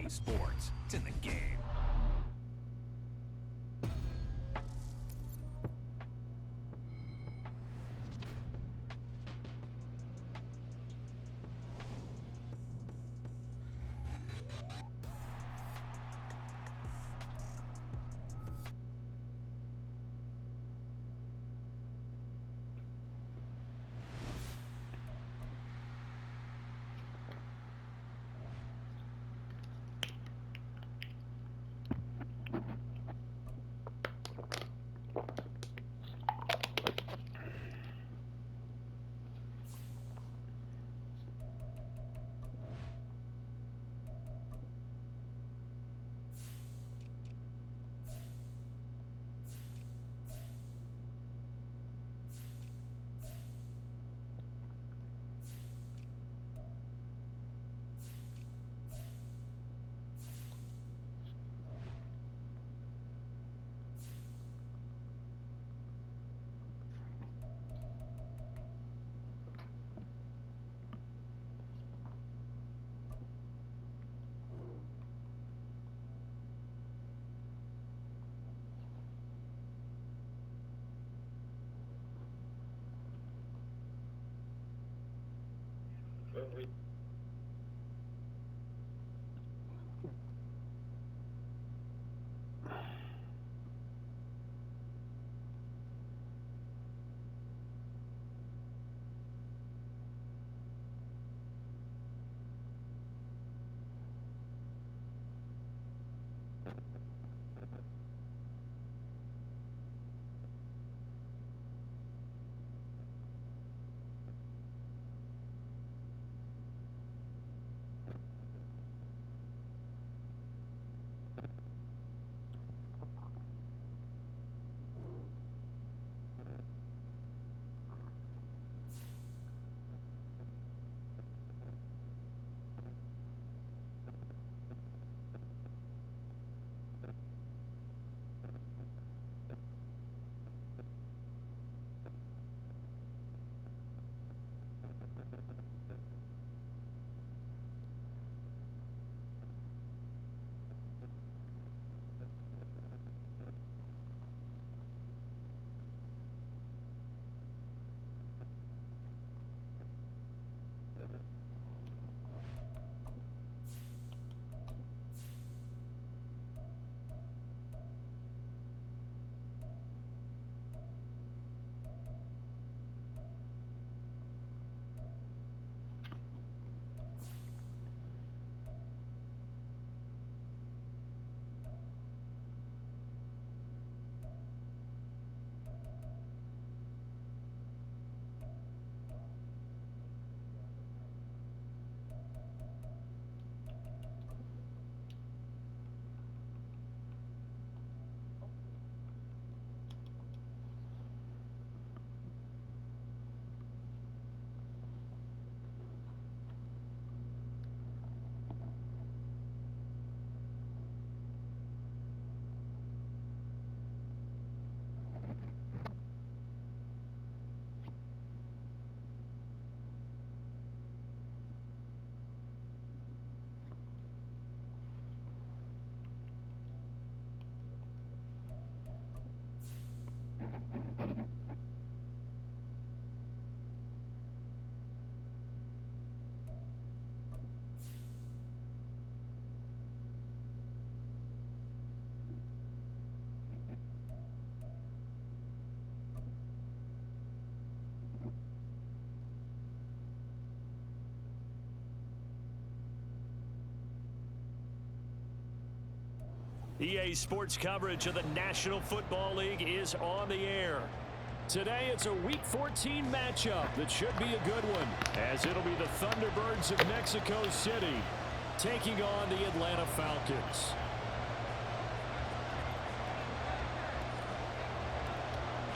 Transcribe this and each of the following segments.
EA Sports. It's in the game. EA Sports coverage of the National Football League is on the air. Today, it's a Week 14 matchup that should be a good one, as it'll be the Thunderbirds of Mexico City taking on the Atlanta Falcons.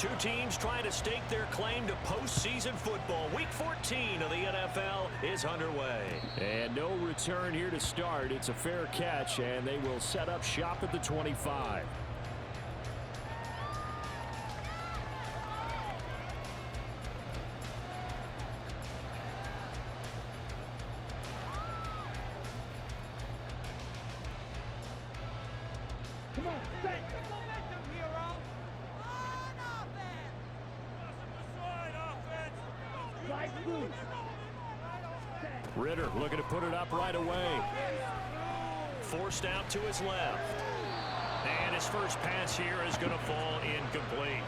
Two teams trying to stake their claim to postseason football. Week 14 of the NFL is underway. And no return here to start. It's a fair catch, and they will set up shop at the 25. Ritter looking to put it up right away. Forced out to his left. And his first pass here is going to fall incomplete.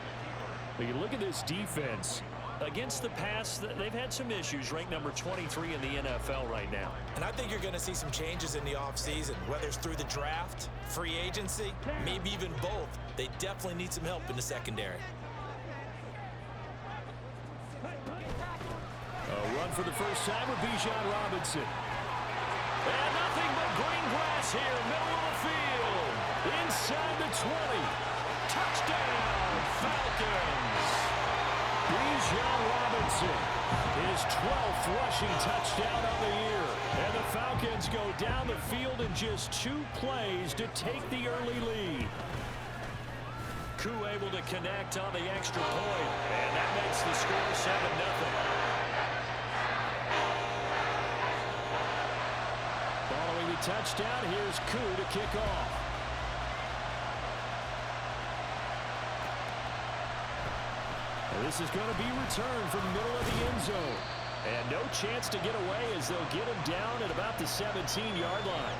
But you look at this defense. Against the pass, they've had some issues. Ranked number 23 in the NFL right now. And I think you're going to see some changes in the offseason, whether it's through the draft, free agency, maybe even both. They definitely need some help in the secondary. A run for the first time with Bijan Robinson. And nothing but green grass here, middle of the field. Inside the 20. Touchdown, Falcons. Bijan Robinson, his 12th rushing touchdown of the year. And the Falcons go down the field in just 2 plays to take the early lead. Koo able to connect on the extra point, and that makes the score 7-0. Following the touchdown, here's Koo to kick off. And this is going to be returned from the middle of the end zone. And no chance to get away as they'll get him down at about the 17-yard line.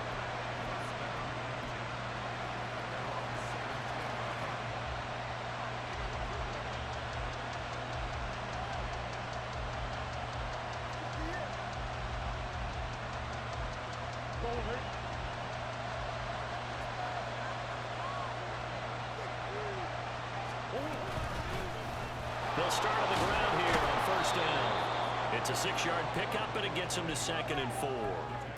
They'll start on the ground here on first down. It's a 6-yard pickup, but it gets them to 2nd and 4.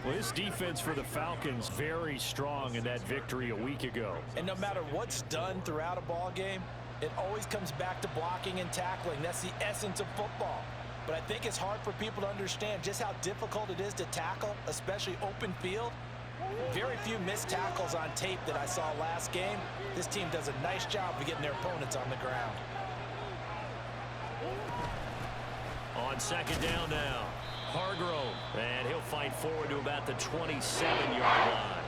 Well, this defense for the Falcons very strong in that victory a week ago. And no matter what's done throughout a ball game, it always comes back to blocking and tackling. That's the essence of football. But I think it's hard for people to understand just how difficult it is to tackle, especially open field. Very few missed tackles on tape that I saw last game. This team does a nice job of getting their opponents on the ground. On 2nd down now, Hargrove, and he'll fight forward to about the 27-yard line.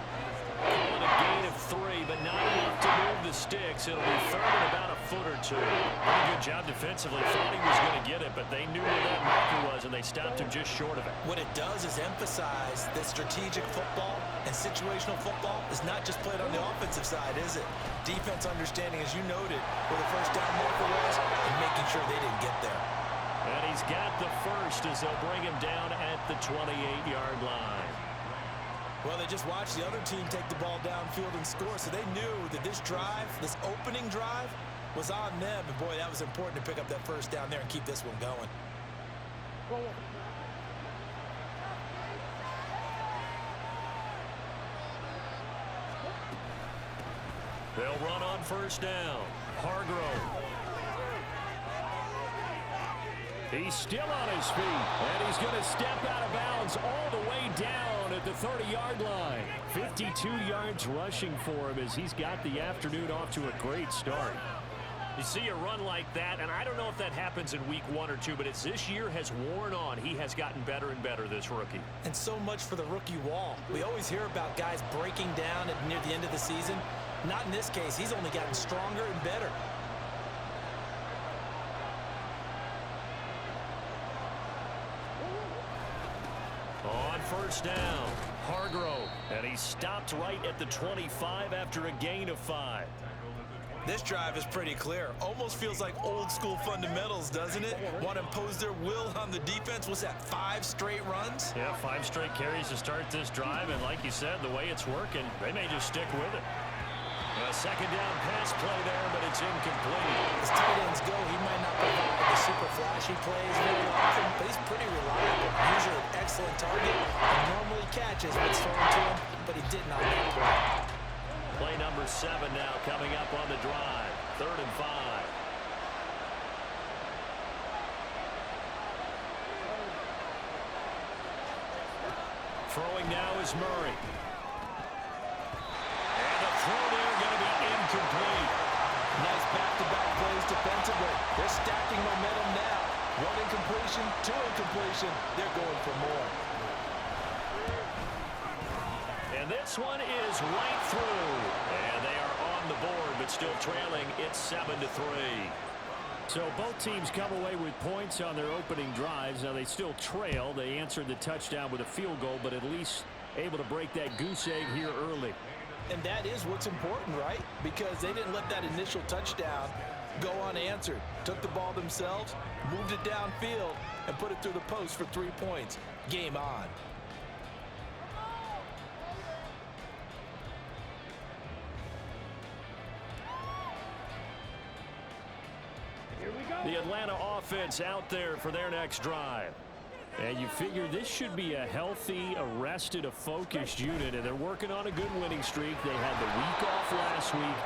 Calling a gain of 3, but not enough to move the sticks. It'll be 3rd and about a foot or 2. Pretty good job defensively. Thought he was going to get it, but they knew where that marker was, and they stopped him just short of it. What it does is emphasize that strategic football and situational football is not just played on the offensive side, is it? Defense understanding, as you noted, where the first down marker was, and making sure they didn't get there. And he's got the first as they'll bring him down at the 28-yard line. Well, they just watched the other team take the ball downfield and score, so they knew that this drive, this opening drive, was on them. And, boy, that was important to pick up that first down there and keep this one going. They'll run on first down. Hargrove. He's still on his feet, and he's going to step out of bounds all the way down at the 30-yard line. 52 yards rushing for him as he's got the afternoon off to a great start. You see a run like that, and I don't know if that happens in week 1 or 2, but as this year has worn on, he has gotten better and better, this rookie. And so much for the rookie wall. We always hear about guys breaking down near the end of the season. Not in this case. He's only gotten stronger and better. On first down, Hargrove, and he stopped right at the 25 after a gain of 5. This drive is pretty clear. Almost feels like old school fundamentals, doesn't it? Want to impose their will on the defense. What's that, 5 straight runs? Yeah, 5 straight carries to start this drive, and like you said, the way it's working, they may just stick with it. A 2nd down pass play there, but it's incomplete. As tight ends go, he might not provide the super flashy plays very often, but he's pretty reliable. Usually an excellent target, and normally catches what's thrown to him, but he did not make play. Play number 7 now coming up on the drive. 3rd and 5. Throwing now is Murray. And the throw there going to be incomplete. Nice back-to-back plays defensively. They're stacking momentum now. 1 incompletion, 2 incompletion. They're going for more. And this one is right through. And they are on on the board, but still trailing. It's 7-3. So both teams come away with points on their opening drives. Now they still trail. They answered the touchdown with a field goal, but at least able to break that goose egg here early. And that is what's important, right? Because they didn't let that initial touchdown go unanswered. Took the ball themselves, moved it downfield, and put it through the post for 3 points. Game on. The Atlanta offense out there for their next drive. And you figure this should be a healthy, arrested, a focused unit, and they're working on a good winning streak. They had the week off last week.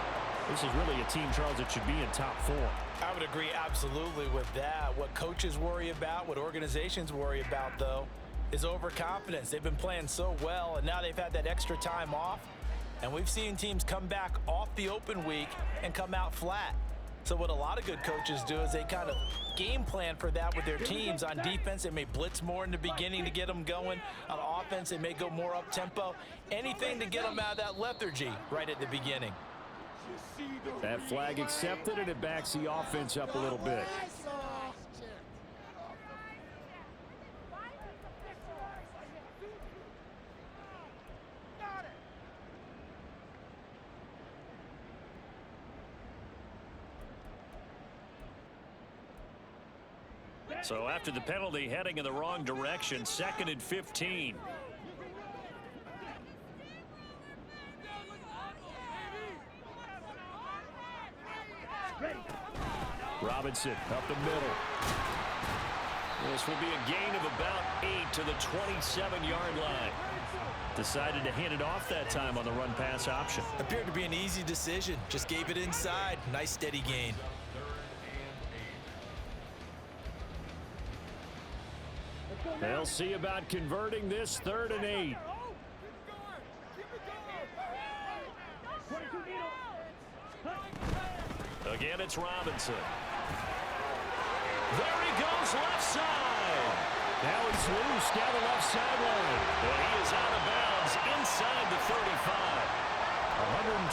This is really a team, Charles, that should be in top 4. I would agree absolutely with that. What coaches worry about, what organizations worry about, though, is overconfidence. They've been playing so well, and now they've had that extra time off. And we've seen teams come back off the open week and come out flat. So what a lot of good coaches do is they kind of game plan for that with their teams. On defense, they may blitz more in the beginning to get them going. On offense, they may go more up-tempo. Anything to get them out of that lethargy right at the beginning. That flag accepted, and it backs the offense up a little bit. So after the penalty, heading in the wrong direction, 2nd and 15. Robinson up the middle. This will be a gain of about 8 to the 27-yard line. Decided to hand it off that time on the run-pass option. Appeared to be an easy decision. Just gave it inside. Nice steady gain. They'll see about converting this 3rd and 8. Again, it's Robinson. There he goes, left side. Now he's loose down the left sideline. And he is out of bounds inside the 35.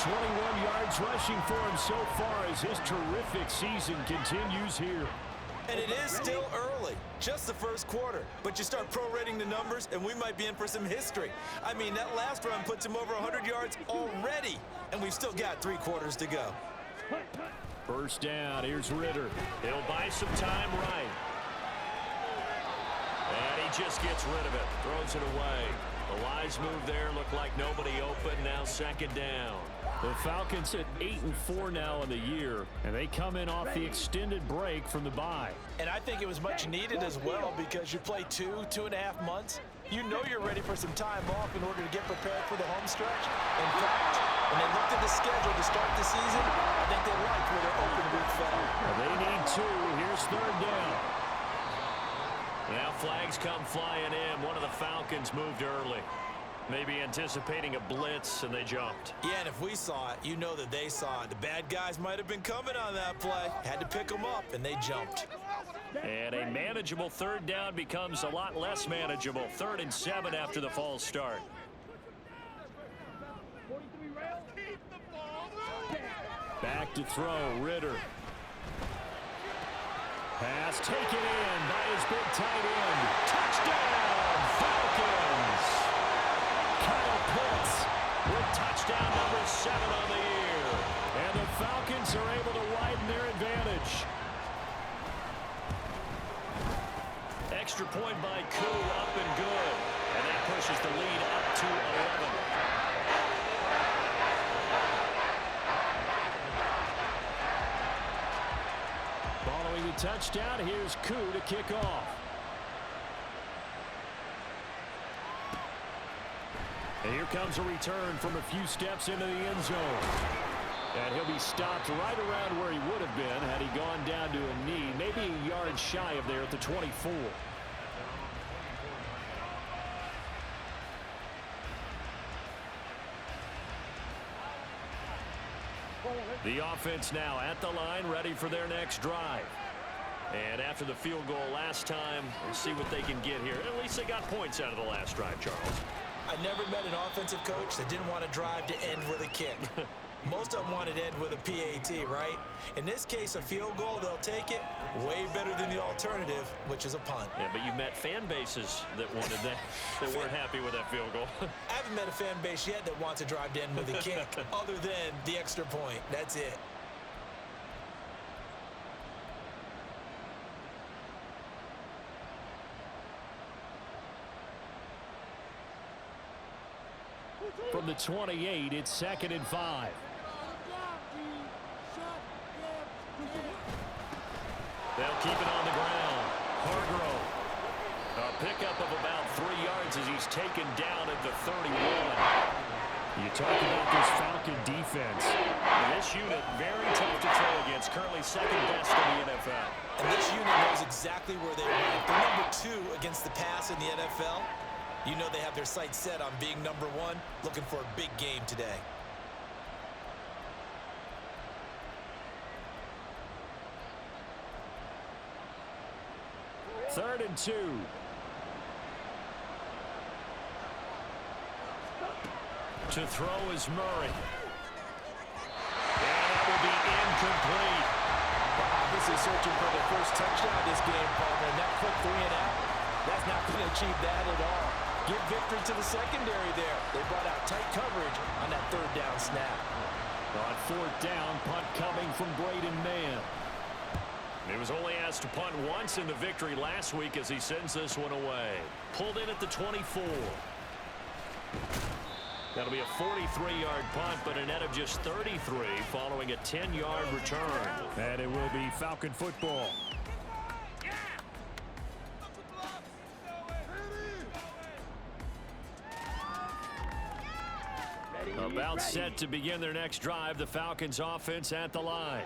121 yards rushing for him so far as his terrific season continues here. And it is still early, just the first quarter. But you start prorating the numbers, and we might be in for some history. I mean, that last run puts him over 100 yards already, and we've still got 3 quarters to go. First down, here's Ritter. He'll buy some time right. And he just gets rid of it, throws it away. The wise move there, looked like nobody open, now 2nd down. The Falcons at 8-4 now in the year, and they come in off the extended break from the bye. And I think it was much needed as well because you play 2.5 months. You know you're ready for some time off in order to get prepared for the home stretch. In fact, when they looked at the schedule to start the season, I think they liked where their open week fell. They need 2. Here's 3rd down. Now flags come flying in. One of the Falcons moved early. Maybe anticipating a blitz, and they jumped. Yeah, and if we saw it, you know that they saw it. The bad guys might have been coming on that play. Had to pick them up, and they jumped. And a manageable 3rd down becomes a lot less manageable. 3rd and 7 after the false start. Back to throw, Ritter. Pass taken in by his big tight end. Touchdown, Falcons! Kyle Pitts with touchdown number 7 on the year. And the Falcons are able to widen their advantage. Extra point by Koo, up and good. And that pushes the lead up to 11. Following the touchdown, here's Koo to kick off. And here comes a return from a few steps into the end zone. And he'll be stopped right around where he would have been had he gone down to a knee, maybe a yard shy of there at the 24. The offense now at the line, ready for their next drive. And after the field goal last time, we'll see what they can get here. At least they got points out of the last drive, Charles. I never met an offensive coach that didn't want to drive to end with a kick. Most of them want it end with a PAT, right? In this case, a field goal, they'll take it. Way better than the alternative, which is a punt. Yeah, but you met fan bases that wanted that, that weren't happy with that field goal. I haven't met a fan base yet that wants to drive to end with a kick, other than the extra point. That's it. From the 28, it's 2nd and 5. They'll keep it on the ground. Hargrove. A pickup of about 3 yards as he's taken down at the 31. You talk about this Falcon defense. This unit, very tough to throw against. Currently second best in the NFL. And this unit knows exactly where they rank. They're number 2 against the pass in the NFL. You know they have their sights set on being number 1, looking for a big game today. Third and 2. To throw is Murray. And that will be incomplete. Obviously searching for the first touchdown this game, partner. And that quick 3 and out, that's not going to achieve that at all. Give victory to the secondary there. They brought out tight coverage on that 3rd down snap. On 4th down, punt coming from Braden Mann. He was only asked to punt once in the victory last week as he sends this one away. Pulled in at the 24. That'll be a 43-yard punt, but a net of just 33 following a 10-yard return. And it will be Falcon football. About set to begin their next drive, the Falcons offense at the line.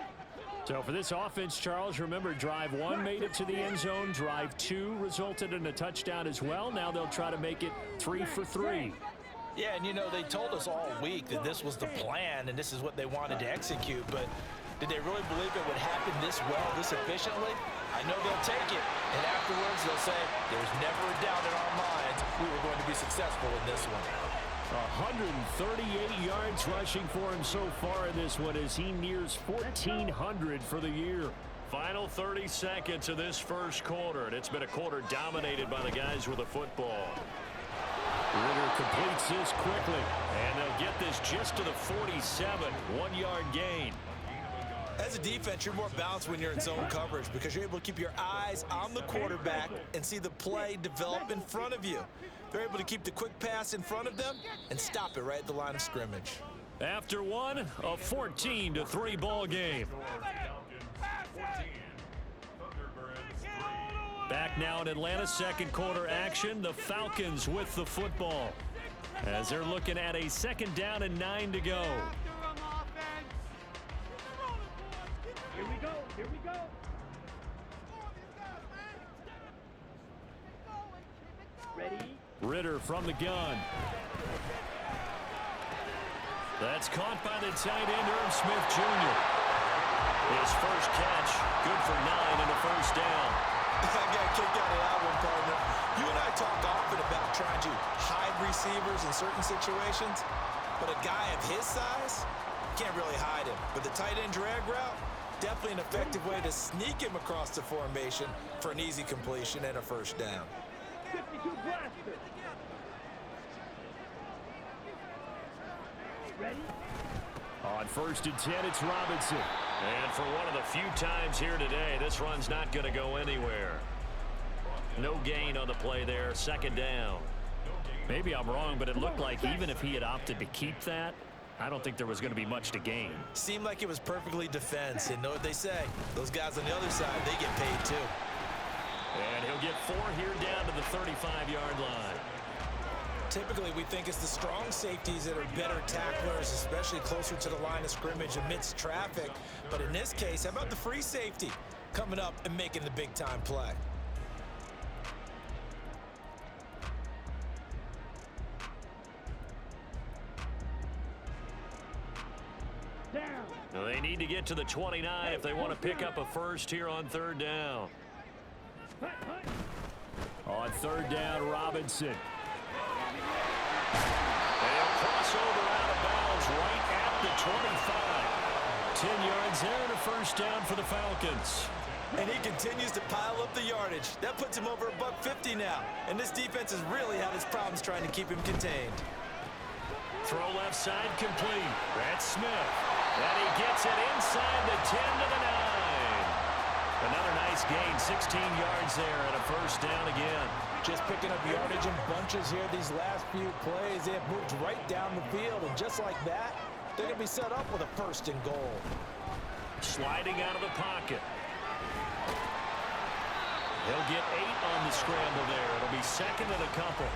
So for this offense, Charles, remember, drive 1 made it to the end zone. Drive 2 resulted in a touchdown as well. Now they'll try to make it 3 for 3. Yeah, and you know, they told us all week that this was the plan and this is what they wanted to execute, but did they really believe it would happen this well, this efficiently? I know they'll take it, and afterwards they'll say, there's never a doubt in our minds we were going to be successful in this one. 138 yards rushing for him so far in this one as he nears 1,400 for the year. Final 30 seconds of this first quarter, and it's been a quarter dominated by the guys with the football. Ritter completes this quickly, and they'll get this just to the 47, 1-yard gain. As a defense, you're more balanced when you're in zone coverage because you're able to keep your eyes on the quarterback and see the play develop in front of you. They're able to keep the quick pass in front of them and stop it right at the line of scrimmage. After one, a 14-3 ball game. Back now in Atlanta, second quarter action. The Falcons with the football as they're looking at a 2nd down and 9 to go. Here we go. Here we go. Ready? Ritter from the gun. That's caught by the tight end, Irv Smith Jr. His first catch, good for 9 and a first down. I got kicked out of that one, partner. You and I talk often about trying to hide receivers in certain situations, but a guy of his size can't really hide him. But the tight end drag route, definitely an effective way to sneak him across the formation for an easy completion and a first down. 52 blaster. Ready? On 1st and 10, it's Robinson. And for one of the few times here today, this run's not going to go anywhere. No gain on the play there, 2nd down. Maybe I'm wrong, but it looked like even if he had opted to keep that, I don't think there was going to be much to gain. Seemed like it was perfectly defense, and know what they say. Those guys on the other side, they get paid too. And he'll get 4 here down to the 35-yard line. Typically, we think it's the strong safeties that are better tacklers, especially closer to the line of scrimmage amidst traffic. But in this case, how about the free safety coming up and making the big-time play? Down. Now they need to get to the 29 if they want to pick up a first here on 3rd down. On 3rd down, Robinson. They'll cross over out of bounds right at the 25. 10 yards there and a first down for the Falcons. And he continues to pile up the yardage. That puts him over $150 now. And this defense has really had its problems trying to keep him contained. Throw left side complete. That's Smith. And he gets it inside the 10 to the 9. Another nice gain, 16 yards there and a first down again. Just picking up yardage in bunches here these last few plays. They have moved right down the field. And just like that, they're going to be set up with a first and goal. Sliding out of the pocket. He'll get 8 on the scramble there. It'll be second and a couple.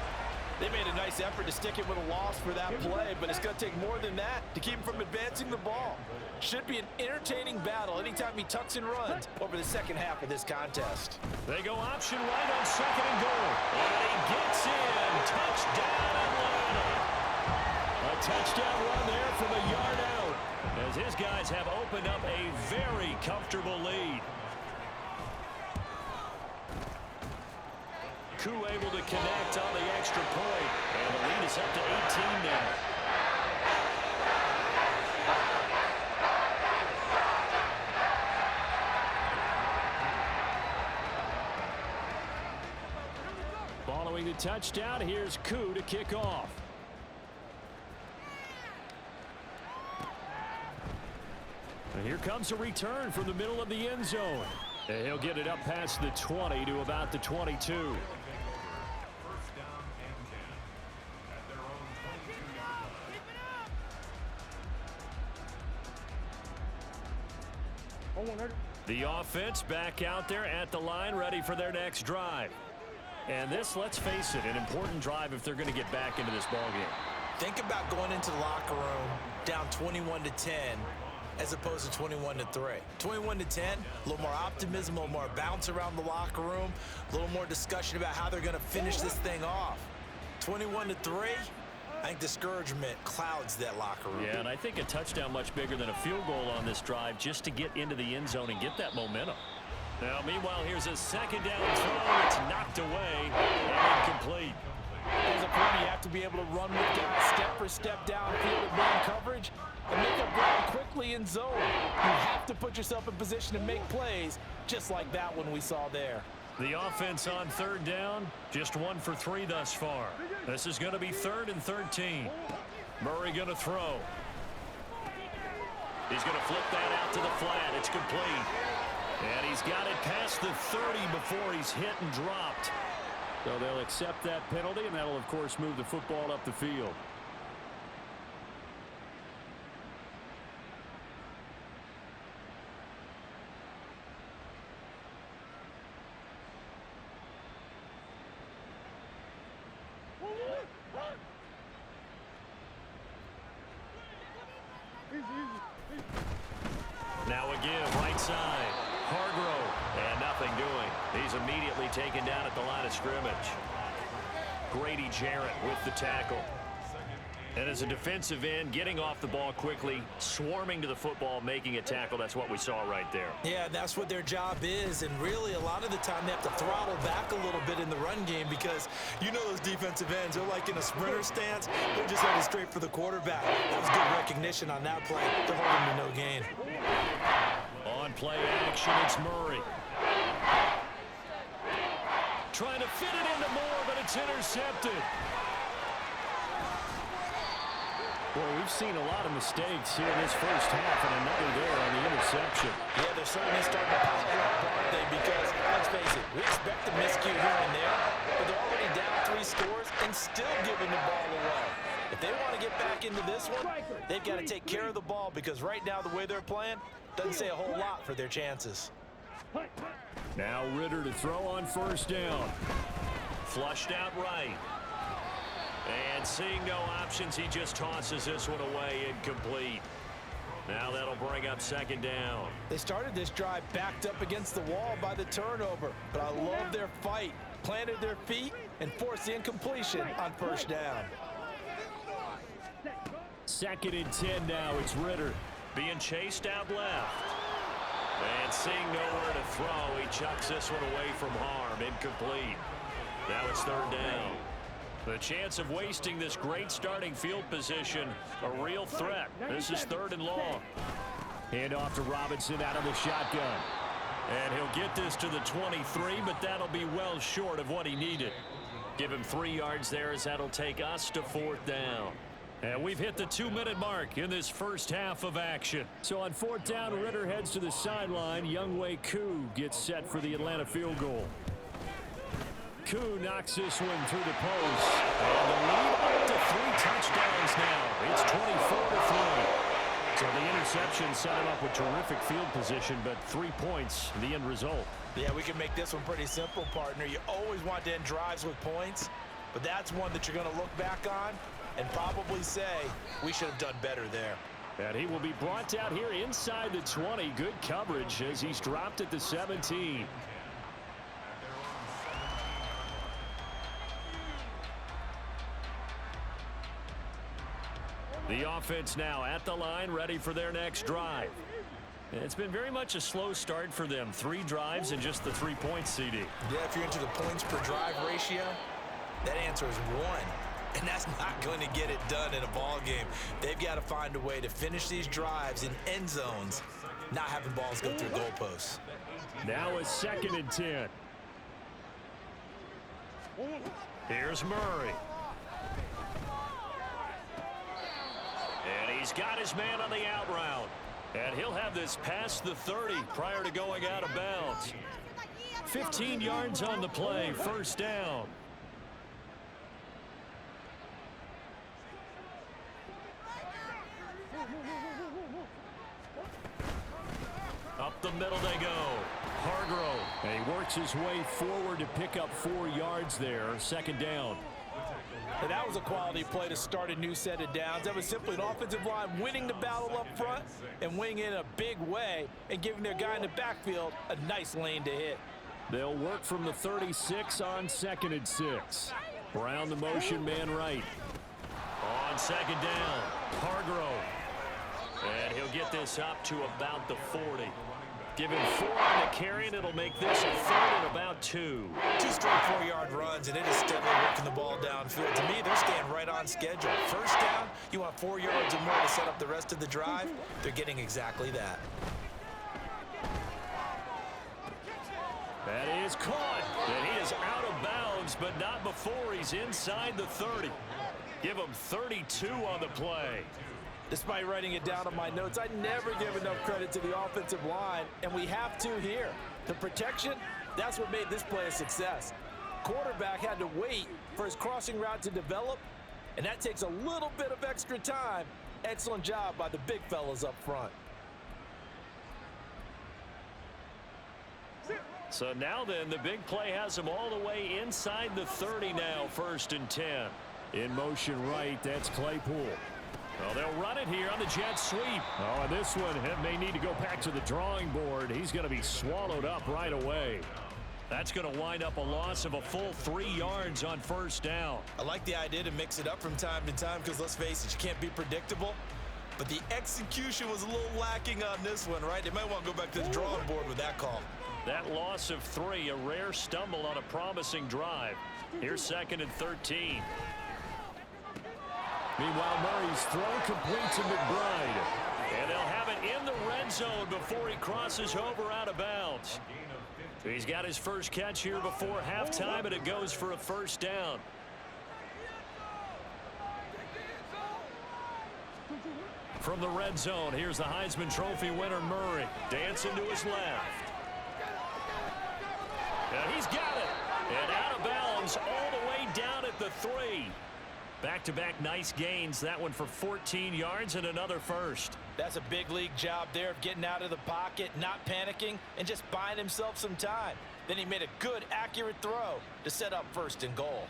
They made a nice effort to stick it with a loss for that play, but it's going to take more than that to keep him from advancing the ball. Should be an entertaining battle anytime he tucks and runs over the second half of this contest. They go option right on second and goal. And he gets in. Touchdown, Atlanta. A touchdown run there from a yard out, as his guys have opened up a very comfortable lead. Koo able to connect on the extra point, and the lead is up to 18 now. Following the touchdown, here's Koo to kick off. And here comes a return from the middle of the end zone. And he'll get it up past the 20 to about the 22. The offense back out there at the line, ready for their next drive. And this, let's face it, an important drive if they're going to get back into this ballgame. Think about going into the locker room down 21-10 as opposed to 21-3. 21-10, a little more optimism, a little more bounce around the locker room, a little more discussion about how they're going to finish this thing off. 21-3, I think discouragement clouds that locker room. Yeah, and I think a touchdown much bigger than a field goal on this drive just to get into the end zone and get that momentum. Now, meanwhile, here's a second down throw. It's knocked away and incomplete. There's a point you have to be able to run with guys step for step downfield at man coverage and make up ground quickly in zone. You have to put yourself in position to make plays just like that one we saw there. The offense on third down, just 1 for 3 thus far. This is going to be 3rd and 13. Murray going to throw. He's going to flip that out to the flat. It's complete. And he's got it past the 30 before he's hit and dropped. So they'll accept that penalty, and that'll, of course, move the football up the field. Now a give, right side. Hargrove, and nothing doing. He's immediately taken down at the line of scrimmage. Grady Jarrett with the tackle. And as a defensive end, getting off the ball quickly, swarming to the football, making a tackle, that's what we saw right there. Yeah, that's what their job is, and really a lot of the time they have to throttle back a little bit in the run game because you know those defensive ends, they're like in a sprinter stance. They're just headed straight for the quarterback. That was good recognition on that play. They're holding to no gain. On play action, it's Murray. Trying to fit it into Moore, but it's intercepted. Boy, we've seen a lot of mistakes here in this first half, and another there on the interception. Yeah, they're certainly starting to pile up, aren't they? Because, let's face it, we expect a miscue here and there, but they're already down 3 scores and still giving the ball away. If they want to get back into this one, they've got to take care of the ball because right now the way they're playing doesn't say a whole lot for their chances. Now Ritter to throw on first down. Flushed out right. And seeing no options, he just tosses this one away, incomplete. Now that'll bring up second down. They started this drive backed up against the wall by the turnover, but I love their fight. Planted their feet and forced the incompletion on first down. 2nd and 10 now. It's Ritter being chased out left. And seeing nowhere to throw, he chucks this one away from harm, incomplete. Now it's 3rd down. The chance of wasting this great starting field position, a real threat. This is 3rd and long. Hand off to Robinson out of the shotgun. And he'll get this to the 23, but that'll be well short of what he needed. Give him 3 yards there as that'll take us to 4th down. And we've hit the 2-minute mark in this first half of action. So on 4th down, Ritter heads to the sideline. wk14 gets set for the Atlanta field goal. Koo knocks this one through the post. And the lead up to 3 touchdowns now. It's 24-3. So the interception set him up with terrific field position, but 3 points, the end result. Yeah, we can make this one pretty simple, partner. You always want to end drives with points, but that's one that you're going to look back on and probably say we should have done better there. And he will be brought down here inside the 20. Good coverage as he's dropped at the 17. The offense now at the line, ready for their next drive. It's been very much a slow start for them. 3 drives and just the 3 points, CD. Yeah, if you're into the points per drive ratio, that answer is 1. And that's not going to get it done in a ball game. They've got to find a way to finish these drives in end zones, not having balls go through goalposts. Now a 2nd and 10. Here's Murray. And he's got his man on the out route. And he'll have this past the 30 prior to going out of bounds. 15 yards on the play, 1st down. Up the middle they go. Hargrove. And he works his way forward to pick up 4 yards there. 2nd down. And that was a quality play to start a new set of downs. That was simply an offensive line winning the battle up front and winning in a big way and giving their guy in the backfield a nice lane to hit. They'll work from the 36 on 2nd and 6. Brown the motion man right. On 2nd down, Hargrove. And he'll get this up to about the 40. Give him 4 on the carry, and it'll make this a 3rd and about 2. 2 straight 4-yard runs, and it is steadily working the ball downfield. To me, they're staying right on schedule. 1st down, you want 4 yards or more to set up the rest of the drive. They're getting exactly that. That is caught, and he is out of bounds, but not before he's inside the 30. Give him 32 on the play. Despite writing it down on my notes, I never give enough credit to the offensive line, and we have to here. The protection, that's what made this play a success. Quarterback had to wait for his crossing route to develop, and that takes a little bit of extra time. Excellent job by the big fellas up front. So now then, the big play has him all the way inside the 30 now, 1st and 10. In motion right, that's Claypool. Well, they'll run it here on the jet sweep. Oh, and this one may need to go back to the drawing board. He's going to be swallowed up right away. That's going to wind up a loss of a full 3 yards on 1st down. I like the idea to mix it up from time to time because, let's face it, you can't be predictable. But the execution was a little lacking on this one, right? They might want to go back to the drawing board with that call. That loss of 3, a rare stumble on a promising drive. Here's 2nd and 13. Meanwhile, Murray's throw complete to McBride. And they'll have it in the red zone before he crosses over out of bounds. He's got his first catch here before halftime, and it goes for a 1st down. From the red zone, here's the Heisman Trophy winner, Murray. Dancing to his left. And he's got it. And out of bounds all the way down at the 3. Back-to-back nice gains. That one for 14 yards and another 1st. That's a big league job there of getting out of the pocket, not panicking, and just buying himself some time. Then he made a good, accurate throw to set up 1st and goal.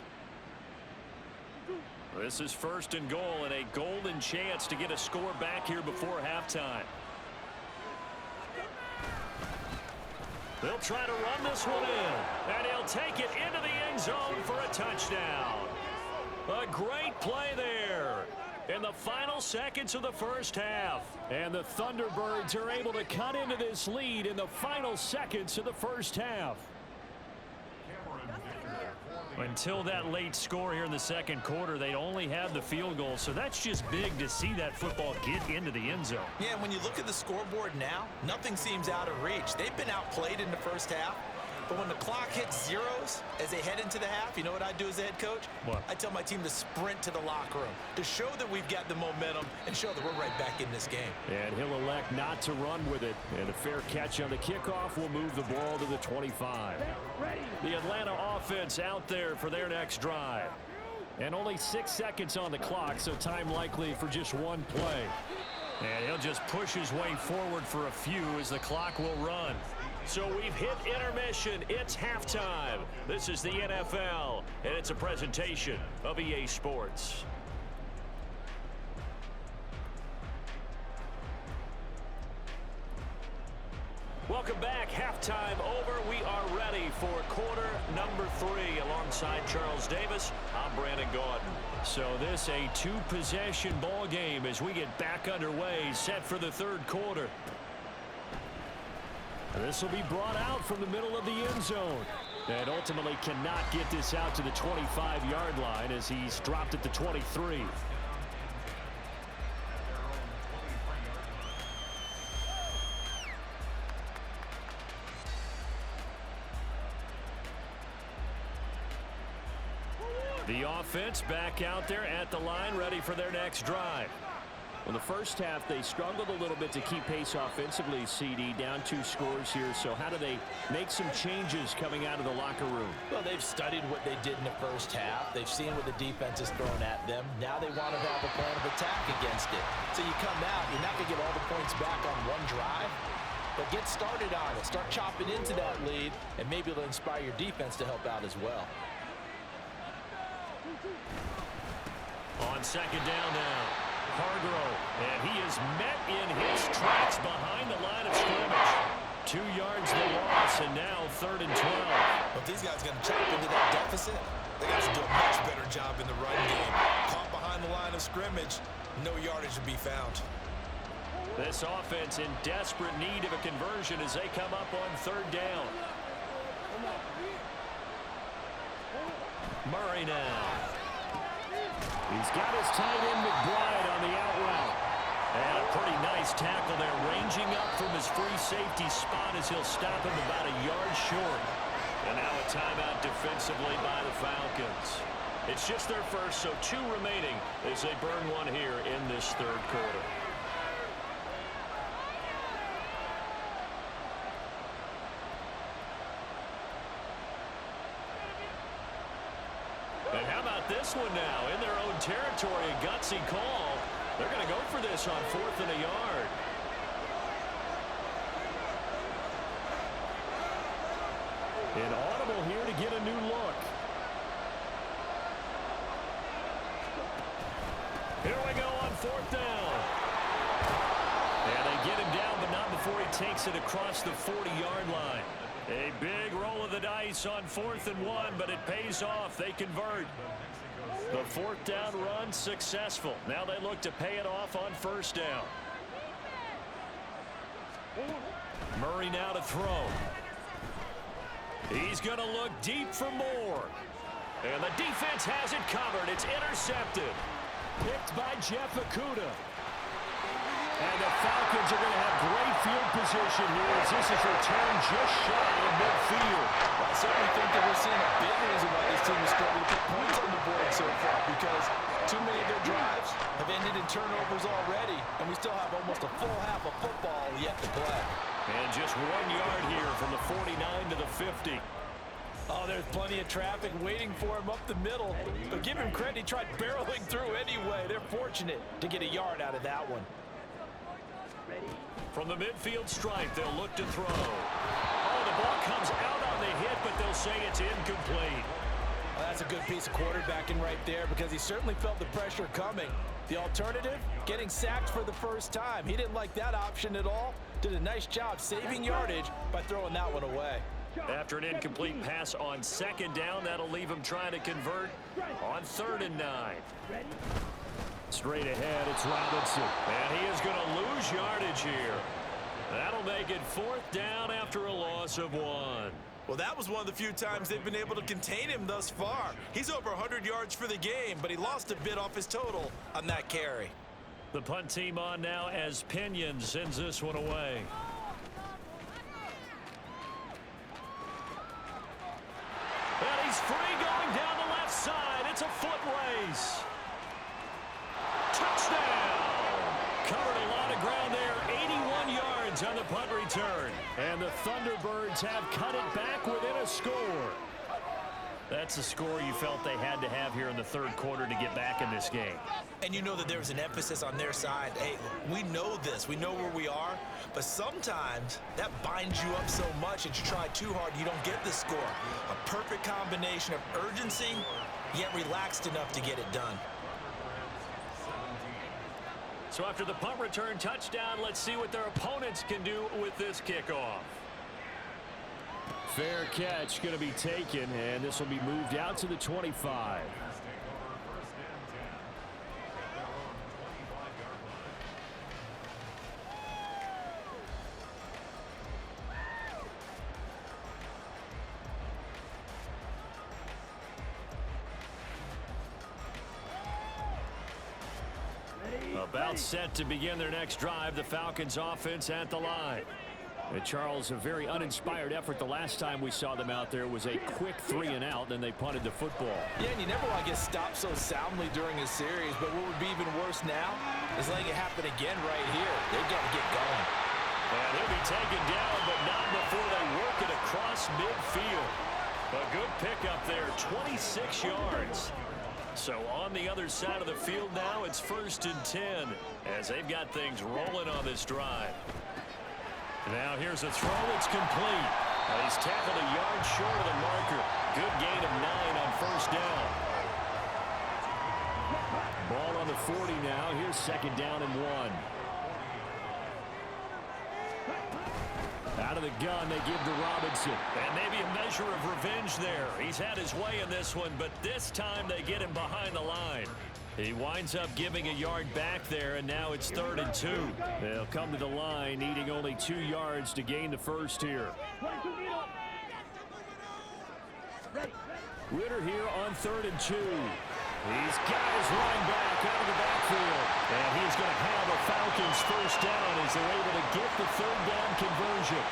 This is 1st and goal and a golden chance to get a score back here before halftime. They'll try to run this one in, and he'll take it into the end zone for a touchdown. A great play there in the final seconds of the 1st half. And the Thunderbirds are able to cut into this lead in the final seconds of the 1st half. Until that late score here in the second quarter, they only had the field goal, so that's just big to see that football get into the end zone. Yeah, when you look at the scoreboard now, nothing seems out of reach. They've been outplayed in the first half, but when the clock hits zeros as they head into the half, you know what I do as the head coach? What? I tell my team to sprint to the locker room to show that we've got the momentum and show that we're right back in this game. And he'll elect not to run with it. And a fair catch on the kickoff will move the ball to the 25. The Atlanta offense out there for their next drive. And only 6 seconds on the clock, so time likely for just one play. And he'll just push his way forward for a few as the clock will run. So we've hit intermission. It's halftime. This is the NFL, and it's a presentation of EA Sports. Welcome back. Halftime over. We are ready for quarter number 3. Alongside Charles Davis, I'm Brandon Gaudin. So this a two-possession ball game as we get back underway, set for the third quarter. This will be brought out from the middle of the end zone. And ultimately cannot get this out to the 25-yard line as he's dropped at the 23. The offense back out there at the line, ready for their next drive. Well, the first half, they struggled a little bit to keep pace offensively, CD, down 2 scores here. So how do they make some changes coming out of the locker room? Well, they've studied what they did in the first half. They've seen what the defense has thrown at them. Now they want to have a plan of attack against it. So you come out, you're not going to get all the points back on one drive, but get started on it. Start chopping into that lead, and maybe it'll inspire your defense to help out as well. On second down now, Hargrove, and he is met in his tracks behind the line of scrimmage. 2 yards the loss, and now 3rd and 12. If these guys are going to chop into that deficit, they got to do a much better job in the run game. Caught behind the line of scrimmage, no yardage to be found. This offense in desperate need of a conversion as they come up on 3rd down. Murray now. He's got his tight end McBride on the out route. And a pretty nice tackle there, ranging up from his free safety spot as he'll stop him about a yard short. And now a timeout defensively by the Falcons. It's just their first, so 2 remaining as they burn one here in this 3rd quarter. And how about this one now? In their own territory, a gutsy call. They're going to go for this on 4th and a yard. An audible here to get a new look. Here we go on 4th down. And they get him down, but not before he takes it across the 40-yard line. A big roll of the dice on 4th and 1, but it pays off. They convert. The 4th down run successful. Now they look to pay it off on 1st down. Murray now to throw. He's going to look deep for more. And the defense has it covered. It's intercepted. Picked by Jeff Okudah. And the Falcons are going to have great field position here as this is returned just shy of midfield. I certainly think that we're seeing a big reason why this team is struggling to put points on the board so far, because too many of their drives have ended in turnovers already, and we still have almost a full half of football yet to play. And just 1 yard here from the 49 to the 50. Oh, there's plenty of traffic waiting for him up the middle, but give him credit, he tried barreling through anyway. They're fortunate to get a yard out of that one. From the midfield stripe, they'll look to throw. Oh, the ball comes out on the hit, but they'll say it's incomplete. Well, that's a good piece of quarterbacking right there because he certainly felt the pressure coming. The alternative, getting sacked for the first time. He didn't like that option at all. Did a nice job saving yardage by throwing that one away. After an incomplete pass on 2nd down, that'll leave him trying to convert on 3rd and 9. Straight ahead, it's Robinson. And he is going to lose yardage here. That'll make it 4th down after a loss of 1. Well, that was one of the few times they've been able to contain him thus far. He's over 100 yards for the game, but he lost a bit off his total on that carry. The punt team on now as Pinion sends this one away. And he's free going down the left side. It's a foot race. Touchdown. Covered a lot of ground there. 81 yards on the punt return. And the Thunderbirds have cut it back within a score. That's the score you felt they had to have here in the third quarter to get back in this game. And you know that there was an emphasis on their side. Hey, we know this. We know where we are. But sometimes that binds you up so much that you try too hard, you don't get the score. A perfect combination of urgency, yet relaxed enough to get it done. So after the punt return touchdown, let's see what their opponents can do with this kickoff. Fair catch going to be taken, and this will be moved out to the 25. About set to begin their next drive, the Falcons offense at the line. And Charles, a very uninspired effort. The last time we saw them out there was a quick 3-and-out, then they punted the football. Yeah, and you never want to get stopped so soundly during a series, but what would be even worse now is letting it happen again right here. They've got to get going. And he'll be taken down, but not before they work it across midfield. A good pickup there, 26 yards. So on the other side of the field now, it's 1st and 10 as they've got things rolling on this drive. Now here's a throw. It's complete. He's tackled a yard short of the marker. Good gain of 9 on 1st down. Ball on the 40 now. Here's 2nd down and 1. Out of the gun, they give to Robinson. And maybe a measure of revenge there. He's had his way in this one, but this time they get him behind the line. He winds up giving a yard back there, and now it's 3rd and 2. They'll come to the line, needing only 2 yards to gain the first here. Ritter here on 3rd and 2. He's got his line back out of the backfield. And he's going to have a Falcons first down as they're able to get the 3rd down conversion.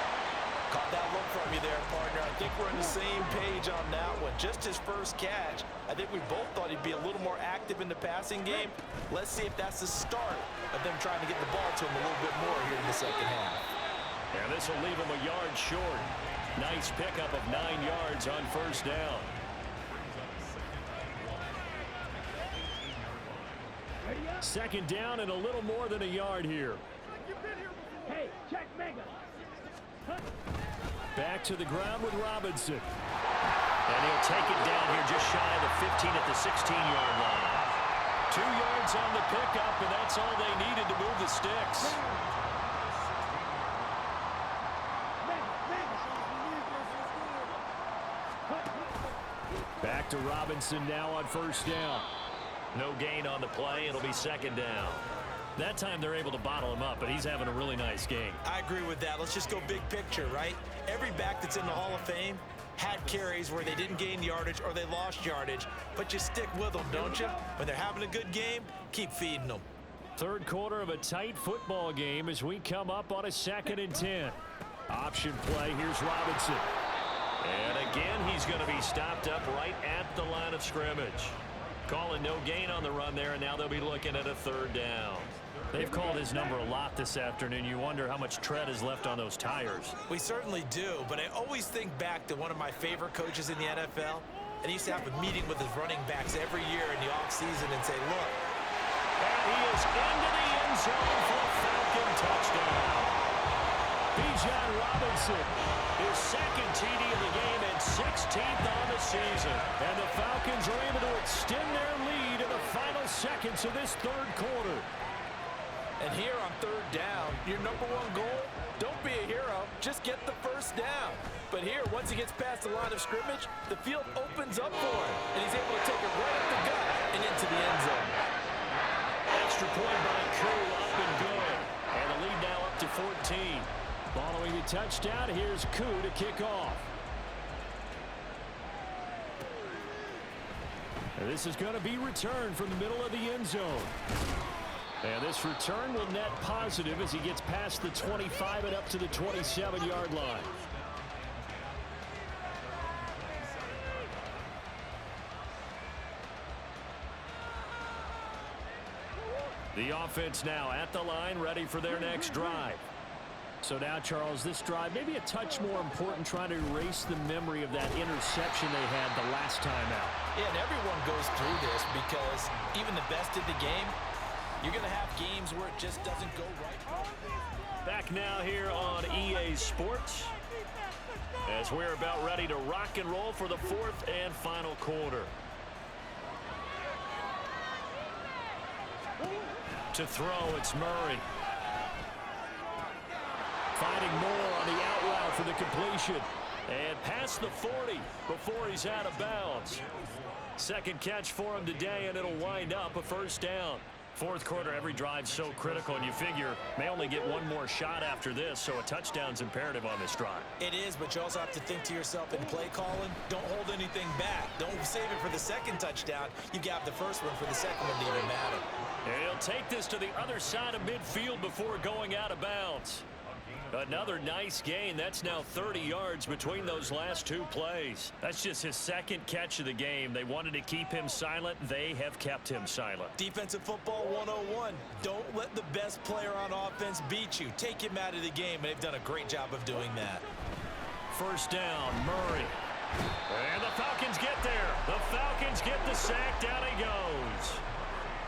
Caught that look from you there, partner. I think we're on the same page on that one. Just his first catch. I think we both thought he'd be a little more active in the passing game. Let's see if that's the start of them trying to get the ball to him a little bit more here in the second half. And this will leave him a yard short. Nice pickup of 9 yards on 1st down. Second down and a little more than a yard here. Hey, check Mega. Back to the ground with Robinson. And he'll take it down here just shy of the 15 at the 16-yard line. 2 yards on the pickup, and that's all they needed to move the sticks. Back to Robinson now on 1st down. No gain on the play. It'll be 2nd down. That time they're able to bottle him up, but he's having a really nice game. I agree with that. Let's just go big picture, right? Every back that's in the Hall of Fame had carries where they didn't gain yardage or they lost yardage, but you stick with them, don't you? When they're having a good game, keep feeding them. Third quarter of a tight football game as we come up on a 2nd and 10. Option play. Here's Robinson. And again, he's going to be stopped up right at the line of scrimmage. Calling no gain on the run there, and now they'll be looking at a 3rd down. They've called his number a lot this afternoon. You wonder how much tread is left on those tires. We certainly do, but I always think back to one of my favorite coaches in the NFL, and he used to have a meeting with his running backs every year in the offseason and say, look. And he is into the end zone for a Falcon touchdown. Bijan Robinson, his 2nd TD of the game and 16th on the season. And the Falcons are able to extend their lead in the final seconds of this 3rd quarter. And here on 3rd down, your number 1 goal, don't be a hero, just get the first down. But here, once he gets past the line of scrimmage, the field opens up for him, and he's able to take it right up the gut and into the end zone. Extra point by Koo, up and good. And the lead now up to 14. Following the touchdown, here's Koo to kick off. And this is going to be returned from the middle of the end zone. And this return will net positive as he gets past the 25 and up to the 27-yard line. The offense now at the line, ready for their next drive. So now, Charles, this drive maybe a touch more important, trying to erase the memory of that interception they had the last time out. Yeah, and everyone goes through this because even the best of the game, you're going to have games where it just doesn't go right. Back now here on EA Sports as we're about ready to rock and roll for the fourth and final quarter. To throw, it's Murray. Finding Moore on the out route for the completion. And past the 40 before he's out of bounds. Second catch for him today, and it'll wind up a first down. Fourth quarter, every drive's so critical, and you figure may only get one more shot after this, so a touchdown's imperative on this drive. It is, but you also have to think to yourself in play calling, don't hold anything back. Don't save it for the second touchdown. You got the first one for the second one to even matter. And he'll take this to the other side of midfield before going out of bounds. Another nice gain. That's now 30 yards between those last two plays. That's just his second catch of the game. They wanted to keep him silent. They have kept him silent. Defensive football 101. Don't let the best player on offense beat you. Take him out of the game. They've done a great job of doing that. First down, Murray. And the Falcons get there. The Falcons get the sack. Down he goes.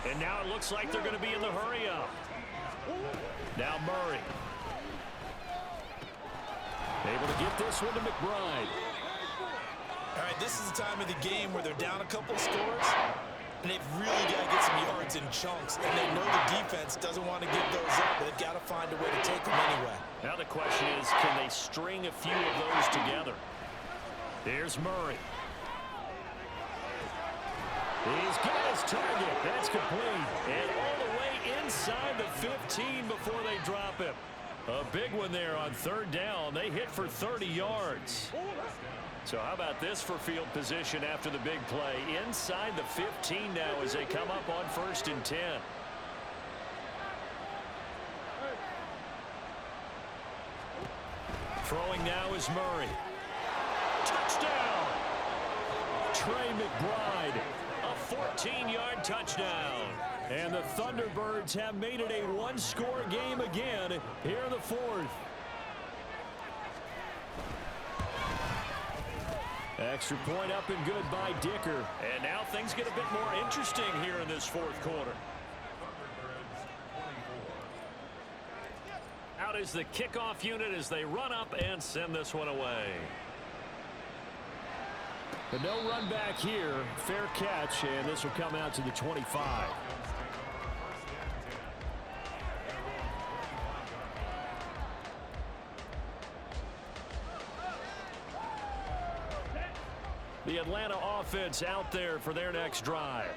And now it looks like they're going to be in the hurry up. Now Murray. Able to get this one to McBride. All right, this is the time of the game where they're down a couple scores, and they've really got to get some yards in chunks, and they know the defense doesn't want to give those up, but they've got to find a way to take them anyway. Now the question is, can they string a few of those together? Here's Murray. He's got his target. That's complete. And all the way inside the 15 before they drop him. A big one there on third down. They hit for 30 yards. So how about this for field position after the big play? Inside the 15 now as they come up on 1st and 10. Throwing now is Murray. Touchdown! Trey McBride. A 14-yard touchdown. And the Thunderbirds have made it a one-score game again here in the fourth. Extra point up and good by Dicker. And now things get a bit more interesting here in this fourth quarter. Out is the kickoff unit as they run up and send this one away. But no run back here. Fair catch, and this will come out to the 25. The Atlanta offense out there for their next drive.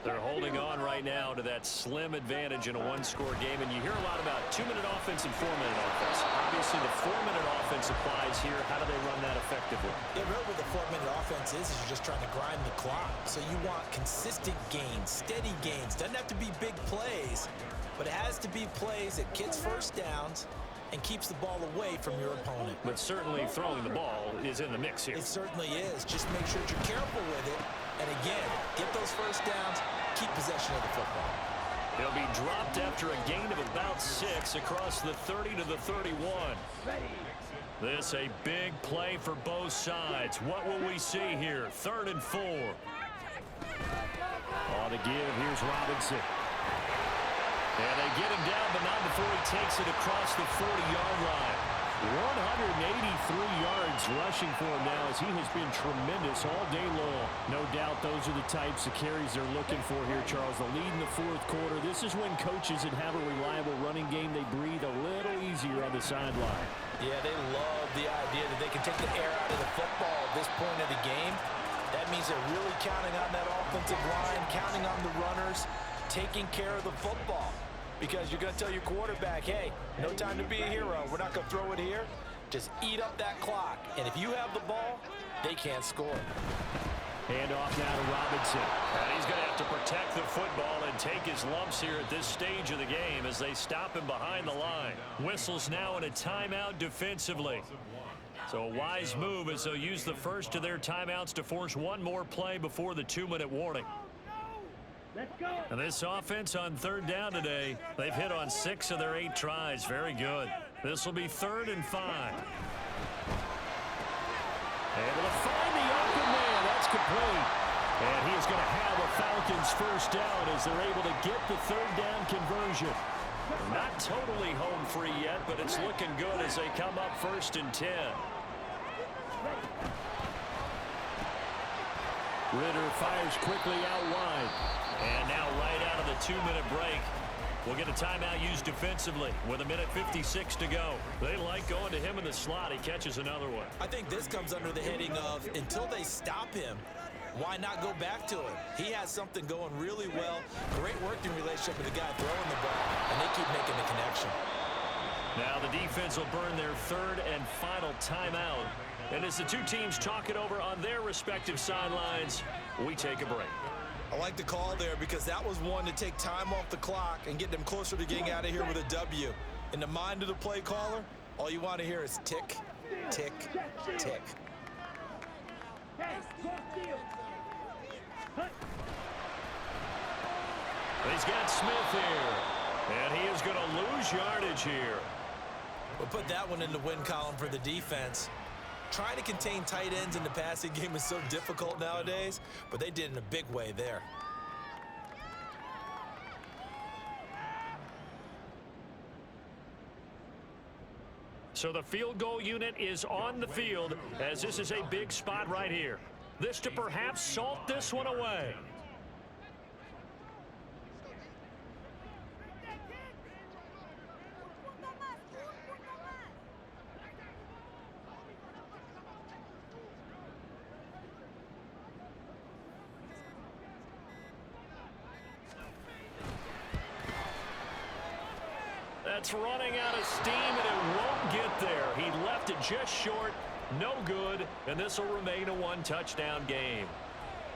They're holding on right now to that slim advantage in a one-score game, and you hear a lot about 2-minute offense and 4-minute offense. Obviously, the 4-minute offense applies here. How do they run that effectively? Yeah, really what the 4-minute offense is you're just trying to grind the clock. So you want consistent gains, steady gains. Doesn't have to be big plays, but it has to be plays that gets first downs and keeps the ball away from your opponent. But certainly throwing the ball is in the mix here. It certainly is. Just make sure that you're careful with it. And again, get those first downs, keep possession of the football. He'll be dropped after a gain of about 6 across the 30 to the 31. This a big play for both sides. What will we see here? 3rd and 4. On the give, here's Robinson. And they get him down, but not before he takes it across the 40-yard line. 183 yards rushing for him now as he has been tremendous all day long. No doubt those are the types of carries they're looking for here, Charles. The lead in the fourth quarter. This is when coaches that have a reliable running game, they breathe a little easier on the sideline. Yeah, they love the idea that they can take the air out of the football at this point of the game. That means they're really counting on that offensive line, counting on the runners, taking care of the football. Because you're going to tell your quarterback, hey, no time to be a hero. We're not going to throw it here. Just eat up that clock. And if you have the ball, they can't score. Handoff now to Robinson. And he's going to have to protect the football and take his lumps here at this stage of the game as they stop him behind the line. Whistles now in a timeout defensively. So a wise move as they'll use the first of their timeouts to force one more play before the 2-minute warning. Let's go. And this offense on third down today, they've hit on 6 of their 8 tries. Very good. This will be 3rd and 5. Able to find the open man. That's complete. And he is going to have a Falcons first down as they're able to get the 3rd down conversion. Not totally home free yet, but it's looking good as they come up 1st and 10. Ritter fires quickly out wide. And now right out of the 2-minute break, we'll get a timeout used defensively with 1:56 to go. They like going to him in the slot. He catches another one. I think this comes under the heading of until they stop him, why not go back to him? He has something going really well. Great working relationship with the guy throwing the ball, and they keep making the connection. Now the defense will burn their 3rd and final timeout. And as the two teams talk it over on their respective sidelines, we take a break. I like the call there because that was one to take time off the clock and get them closer to getting out of here with a W. In the mind of the play caller, all you want to hear is tick, tick, tick. Hey, go steal. He's got Smith here, and he is going to lose yardage here. We'll put that one in the win column for the defense. Trying to contain tight ends in the passing game is so difficult nowadays, but they did in a big way there. So the field goal unit is on the field as this is a big spot right here. This to perhaps salt this one away. That's running out of steam, and it won't get there. He left it just short, no good, and this will remain a 1-touchdown game.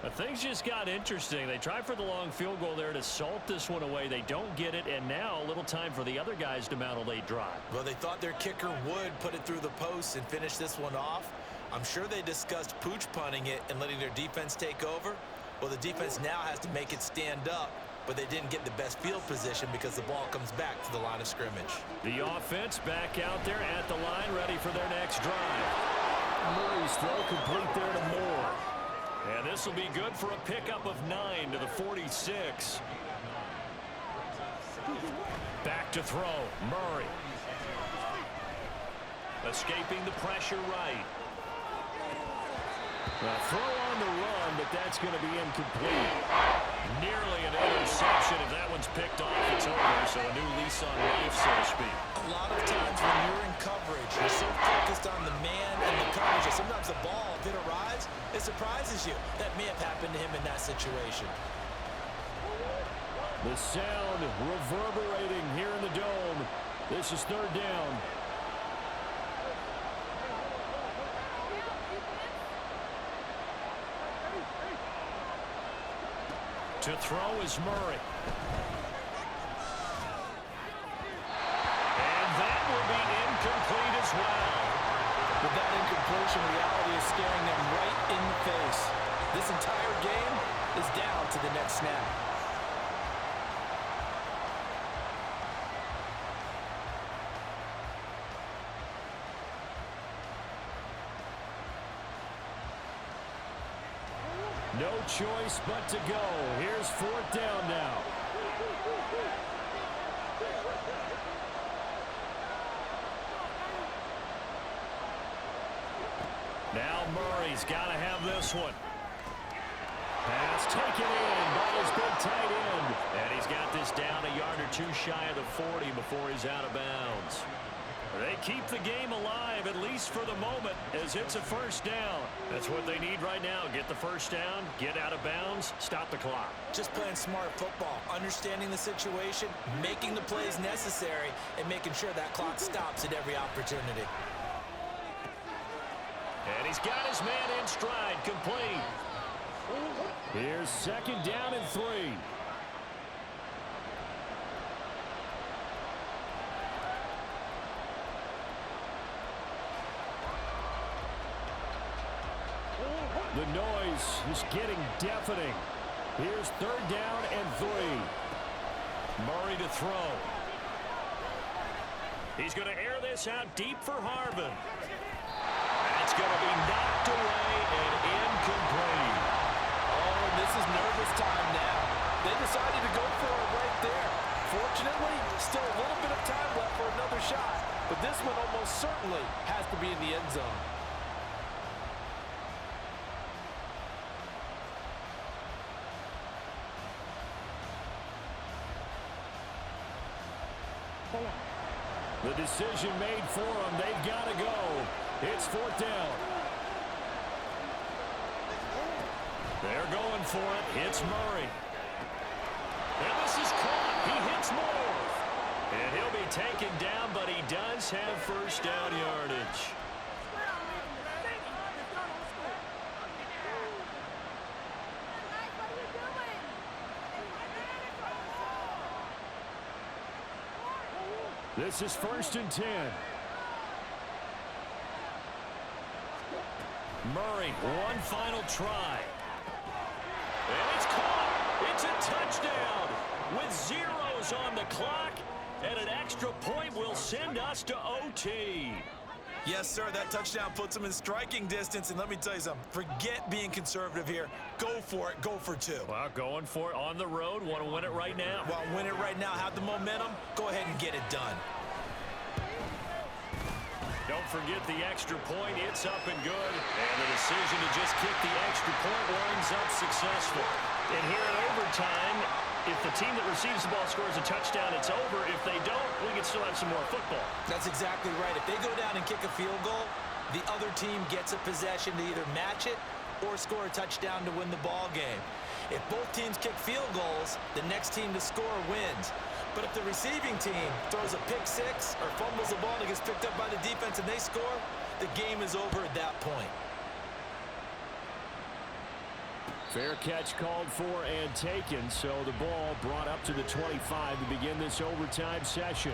But things just got interesting. They tried for the long field goal there to salt this one away. They don't get it, and now a little time for the other guys to mount a late drive. Well, they thought their kicker would put it through the post and finish this one off. I'm sure they discussed pooch punting it and letting their defense take over. Well, the defense now has to make it stand up, but they didn't get the best field position because the ball comes back to the line of scrimmage. The offense back out there at the line, ready for their next drive. Murray's throw complete there to Moore. And this will be good for a pickup of 9 to the 46. Back to throw, Murray. Escaping the pressure right. Well, throw on the run, but that's going to be incomplete. Nearly an interception. If that one's picked off, it's over. So a new lease on life, so to speak. A lot of times when you're in coverage, you're so focused on the man and the coverage that sometimes the ball, if it arrives, it surprises you. That may have happened to him in that situation. The sound reverberating here in the dome. This is 3rd down. To throw is Murray. And that will be incomplete as well. With that incompletion, reality is staring them right in the face. This entire game is down to the next snap. No choice but to go. Here's 4th down now. Now Murray's got to have this one. Pass taken in by his big tight end. And he's got this down a yard or 2 shy of the 40 before he's out of bounds. They keep the game alive, at least for the moment, as it's a 1st down. That's what they need right now. Get the 1st down, get out of bounds, stop the clock. Just playing smart football, understanding the situation, making the plays necessary, and making sure that clock stops at every opportunity. And he's got his man in stride, complete. Here's 2nd down and 3. The noise is getting deafening. Here's 3rd down and 3. Murray to throw. He's going to air this out deep for Harvin. That's going to be knocked away and incomplete. Oh, and this is nervous time now. They decided to go for it right there. Fortunately, still a little bit of time left for another shot. But this one almost certainly has to be in the end zone. The decision made for them. They've got to go. It's 4th down. They're going for it. It's Murray. And this is caught. He hits more. And he'll be taken down, but he does have 1st down yardage. This is 1st and 10. Murray, one final try. And it's caught. It's a touchdown with zeros on the clock. And an extra point will send us to OT. Yes, sir, that touchdown puts them in striking distance. And let me tell you something, forget being conservative here. Go for it, go for 2. Well, going for it on the road. Want to win it right now. Well, win it right now, have the momentum, go ahead and get it done. Don't forget the extra point. It's up and good. And the decision to just kick the extra point winds up successful. And here in overtime, if the team that receives the ball scores a touchdown, it's over. If they don't, we can still have some more football. That's exactly right. If they go down and kick a field goal, the other team gets a possession to either match it or score a touchdown to win the ball game. If both teams kick field goals, the next team to score wins. But if the receiving team throws a pick 6 or fumbles the ball and it gets picked up by the defense and they score, the game is over at that point. Fair catch called for and taken, so the ball brought up to the 25 to begin this overtime session.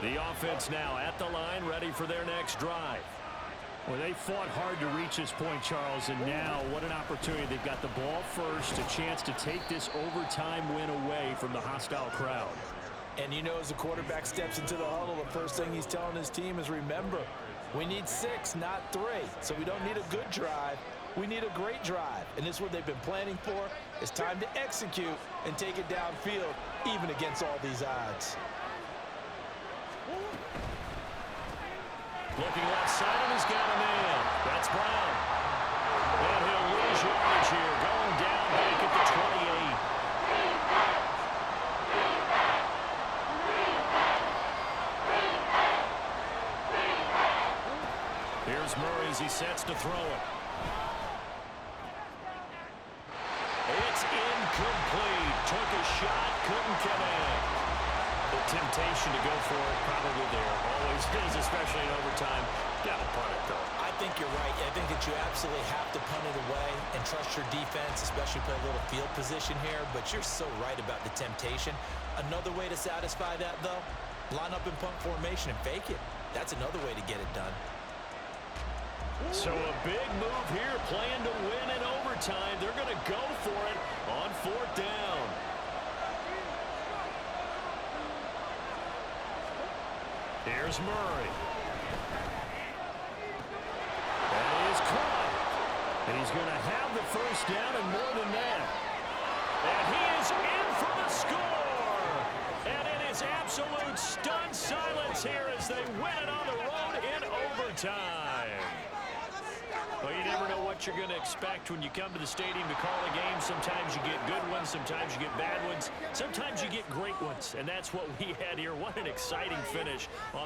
The offense now at the line, ready for their next drive. Well, they fought hard to reach this point, Charles, and now what an opportunity. They've got the ball first, a chance to take this overtime win away from the hostile crowd. And you know, as the quarterback steps into the huddle, the first thing he's telling his team is, remember, we need 6, not 3. So we don't need a good drive. We need a great drive. And this is what they've been planning for. It's time to execute and take it downfield, even against all these odds. Looking left side, and he's got a man. That's Brown. And he'll lose yardage here, going down back at the 28. Here's Murray as he sets to throw it. It's incomplete. Took a shot, couldn't connect. The temptation to go for it probably there. Always is, especially in overtime. Got to punt it, though. I think you're right. I think that you absolutely have to punt it away and trust your defense, especially play a little field position here. But you're so right about the temptation. Another way to satisfy that, though, line up in punt formation and fake it. That's another way to get it done. So a big move here, playing to win in overtime. They're going to go for it on 4th down. Here's Murray. And he is caught. And he's going to have the 1st down and more than that. And he is in for the score. And it is absolute stunned silence here as they win it on the road in overtime. Well, you never know what you're going to expect when you come to the stadium to call a game. Sometimes you get good ones, sometimes you get bad ones, sometimes you get great ones, and that's what we had here. What an exciting finish on